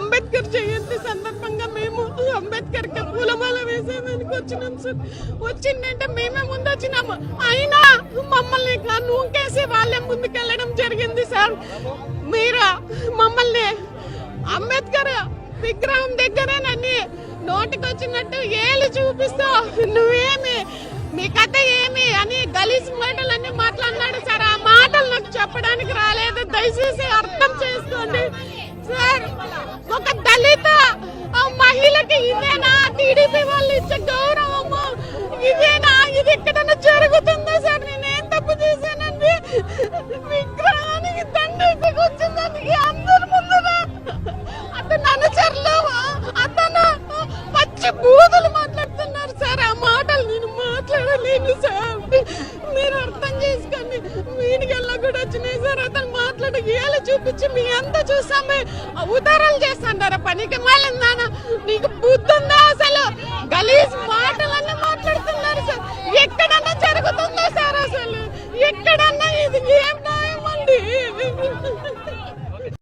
అంబేద్కర్ జయంతి సందర్భంగా మేము అంబేద్కర్ కి పూలమాల వేసేదానికి వచ్చినాం సార్. వచ్చిందంటే మేమే ముందు వచ్చినాము, అయినా మమ్మల్ని నూకేసి వాళ్ళే ముందుకెళ్ళడం జరిగింది సార్. మీరు మమ్మల్ని అంబేద్కర్ విగ్రహం దగ్గరేనని నోటికి వచ్చినట్టు ఏళ్ళు చూపిస్తావు, నువ్వేమి మీ కథ ఏమి అని గలీజ్ మాటలన్నీ మాట్లాడినాడు సార్. ఆ మాటలు నాకు చెప్పడానికి రాలేదు, దయచేసి అర్థం చేసుకోండి సార్. ఒక దళిత మహిళకి ఇదేనా టీడీపీ వాళ్ళు ఇచ్చే గౌరవము? ఇదేనా? ఇది ఎక్కడన్నా జరుగుతుందా సార్? నేనేం తప్పు చేశానండి? విగ్రహానికి దండకి వచ్చిందానికి అందరి ముందు అతను అనుచరులు అతను పచ్చి బూతులు మాట్లాడుతున్నారు సార్. ఆ మాటలు నేను మాట్లాడలేను సార్, మీరు అర్థం చేసుకోండి. మీడియాలో కూడా వచ్చినాయి సార్. అతను మాట్లాడి ఏళ్ళు చూపించి మీ అంతా చూసామే ఉదారాలు చేస్తాడారా? పనికి మళ్ళీ నీకు బుద్ధి ఉందా? అసలు గలీజ్ మాటలన్నీ మాట్లాడుతున్నారు సార్. ఎక్కడన్నా జరుగుతుందా సార్? అసలు ఎక్కడన్నా ఇది ఏం న్యాయం అండి?